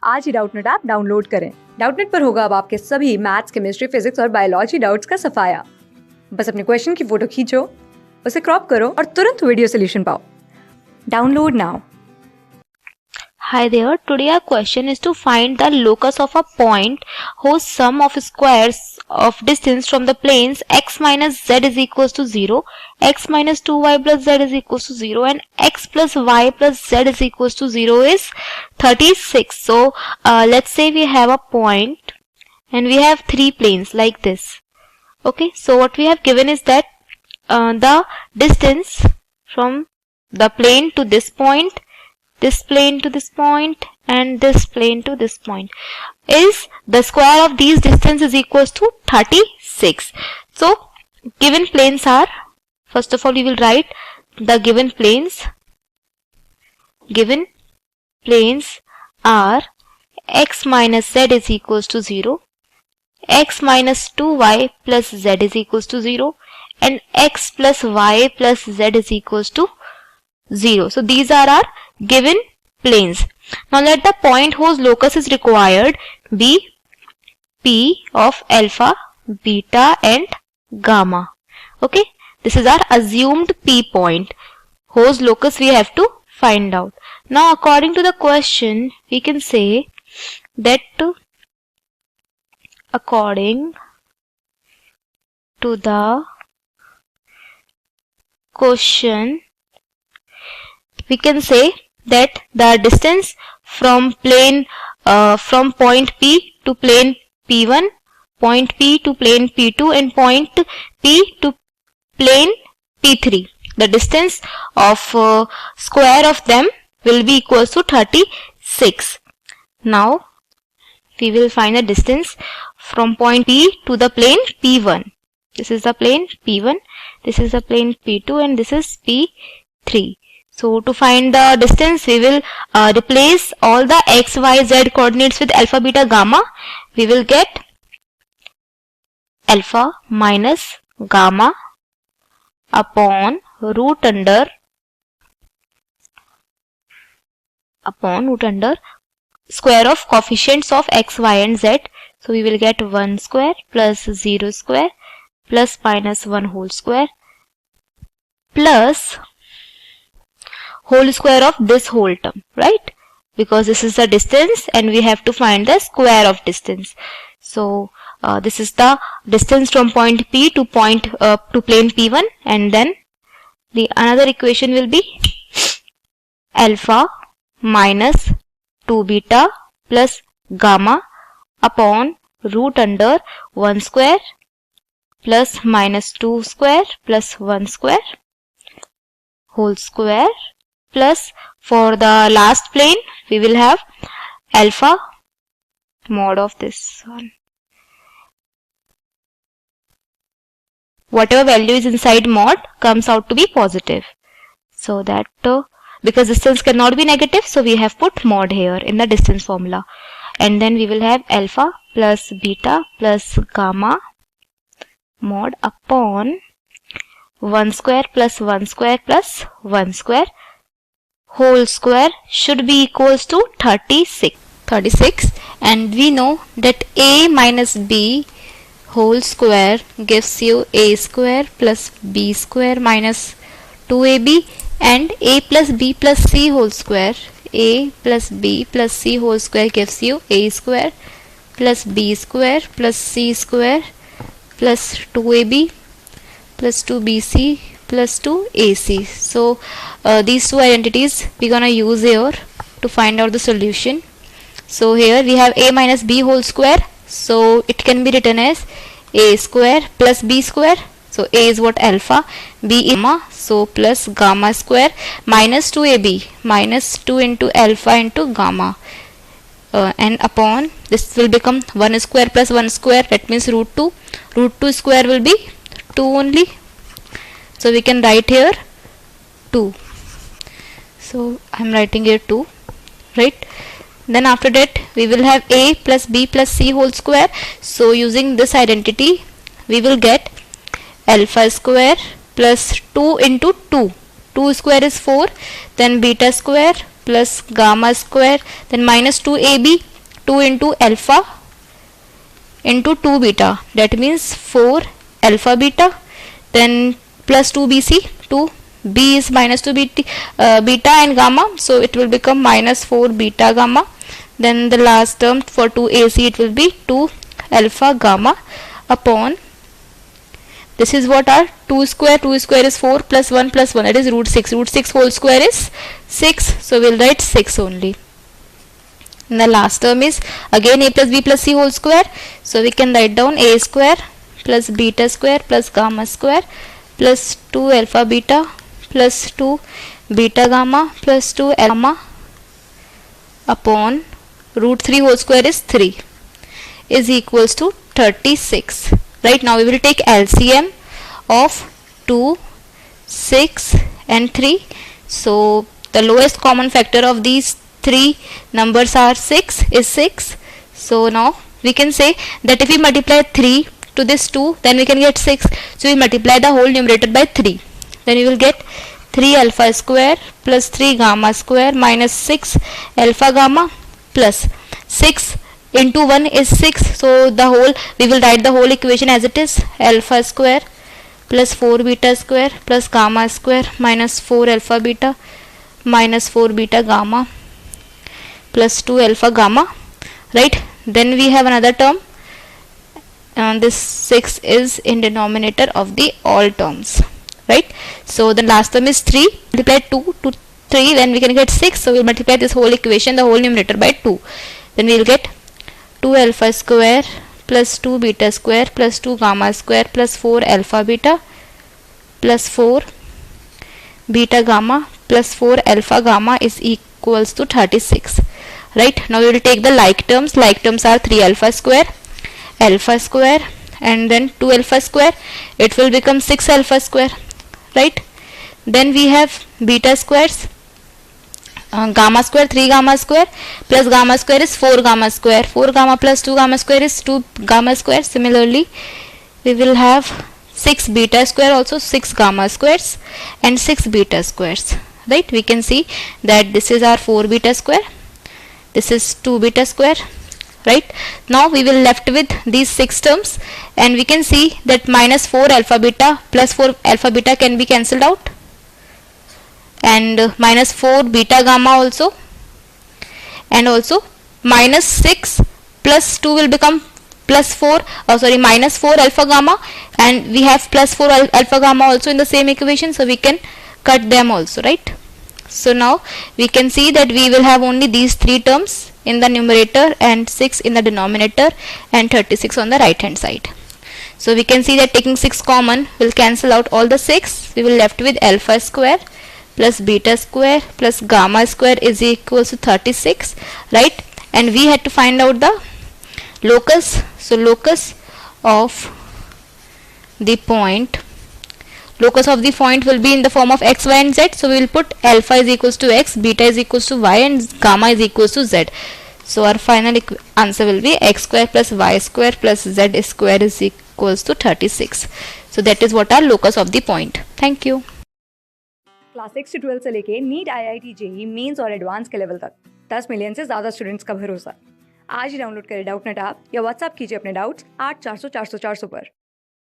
आज ही Doubtnut app download करें। Doubtnut पर होगा अब आपके सभी मैथ्स, केमिस्ट्री, फिजिक्स और बायोलॉजी डाउट्स का सफाया। बस अपने क्वेश्चन की फोटो खींचो, उसे क्रॉप करो और तुरंत वीडियो सॉल्यूशन पाओ। Download now. Hi there, today our question is to find the locus of a point whose sum of squares of distance from the planes x minus z is equals to 0, x minus 2y plus z is equals to 0 and x plus y plus z is equals to 0 is 36. So let's say we have a point and we have three planes like this. Okay, so what we have given is that the distance from the plane to this point, this plane to this point and this plane to this point is the square of these distance is equals to 36. So given planes are, first of all we will write the given planes. Given planes are x minus z is equals to 0, x minus 2y plus z is equals to 0 and x plus y plus z is equals to 0. So these are our given planes. Now let the point whose locus is required be P of alpha, beta and gamma. Okay, this is our assumed P point whose locus we have to find out. Now according to the question we can say that according to the question we can say that the distance from plane from point P to plane P1, point P to plane P2 and point P to plane P3, the distance of square of them will be equals to 36. Now we will find the distance from point P to the plane P1. This is the plane P1, this is the plane P2 and this is P3. So to find the distance we will replace all the x, y, z coordinates with alpha, beta, gamma. We will get alpha minus gamma upon root under square of coefficients of x, y and z. So we will get 1 square plus 0 square plus minus 1 whole square plus whole square of this whole term, right? Because this is the distance and we have to find the square of distance. So this is the distance from point P to plane P1 and then the another equation will be alpha minus 2 beta plus gamma upon root under 1 square plus minus 2 square plus 1 square whole square plus for the last plane we will have alpha mod of this one. Whatever value is inside mod comes out to be positive. So that because distance cannot be negative, so we have put mod here in the distance formula. And then we will have alpha plus beta plus gamma mod upon 1 square plus 1 square plus 1 square whole square should be equals to 36. And we know that a minus b whole square gives you a square plus b square minus 2ab and a plus b plus c whole square. A plus b plus c whole square gives you a square plus b square plus c square plus 2ab plus 2bc plus 2ac. So these two identities we're gonna use here to find out the solution. So here we have a minus b whole square, so it can be written as a square plus b square. So a is what, alpha, b is gamma, so plus gamma square minus 2ab, minus 2 into alpha into gamma and upon this will become 1 square plus 1 square, that means root 2. Root 2 square will be 2 only. So we can write here 2. So I am writing here 2, right? Then after that we will have a plus b plus c whole square. So using this identity we will get alpha square plus 2 into 2. 2 square is 4, then beta square plus gamma square, then minus 2ab 2 into alpha into 2 beta, that means 4 alpha beta, then plus 2 bc, 2 b is minus 2 beta, beta and gamma, so it will become minus 4 beta gamma. Then the last term for 2 ac, it will be 2 alpha gamma upon, this is what our 2 square is 4 plus 1 plus 1, that is root 6. Root 6 whole square is 6, so we'll write 6 only. And the last term is again a plus b plus c whole square, so we can write down a square plus beta square plus gamma square plus 2 alpha beta plus 2 beta gamma plus 2 gamma upon root 3 whole square is 3 is equals to 36. Right, now we will take LCM of 2, 6 and 3. So the lowest common factor of these three numbers are 6 is 6. So now we can say that if we multiply 3 to this 2, then we can get 6. So we multiply the whole numerator by 3. Then we will get 3 alpha square plus 3 gamma square minus 6 alpha gamma plus 6 into 1 is 6. So the whole, we will write the whole equation as it is, alpha square plus 4 beta square plus gamma square minus 4 alpha beta minus 4 beta gamma plus 2 alpha gamma. Right, then we have another term, and this 6 is in denominator of the all terms. Right, so the last term is 3, multiply 2 to 3, then we can get 6. So we multiply this whole equation, the whole numerator by 2, then we will get 2 alpha square plus 2 beta square plus 2 gamma square plus 4 alpha beta plus 4 beta gamma plus 4 alpha gamma is equals to 36. Right, now we will take the like terms. Like terms are 3 alpha square and then 2 alpha square, it will become 6 alpha square. Right, then we have beta squares, gamma square 3 gamma square plus gamma square is 4 gamma square, 4 gamma plus 2 gamma square is 2 gamma square. Similarly we will have 6 beta square, also 6 gamma squares and 6 beta squares. Right, we can see that this is our 4 beta square, this is 2 beta square. Right, now we will left with these 6 terms, and we can see that minus 4 alpha beta plus 4 alpha beta can be cancelled out, and minus 4 beta gamma also, and also minus 6 plus 2 will become plus 4, minus 4 alpha gamma, and we have plus 4 alpha gamma also in the same equation, so we can cut them also. Right, so now we can see that we will have only these 3 terms in the numerator and 6 in the denominator and 36 on the right hand side. So we can see that taking 6 common will cancel out all the 6. We will left with alpha square plus beta square plus gamma square is equals to 36. Right, and we had to find out the locus. So locus of the point, locus of the point will be in the form of x, y and z. So we will put alpha is equals to x, beta is equals to y and gamma is equals to z. So our final answer will be x square plus y square plus z square is equals to 36. So that is what our locus of the point. Thank you. Class 6 से 12 से लेके NEET IIT JEE mains और advance के level तक 10 million से ज़्यादा students का भरोसा। आज ही डाउनलोड करें डाउटनट ऐप या व्हाट्सएप कीजिए अपने डाउट्स 8400 400 400 पर।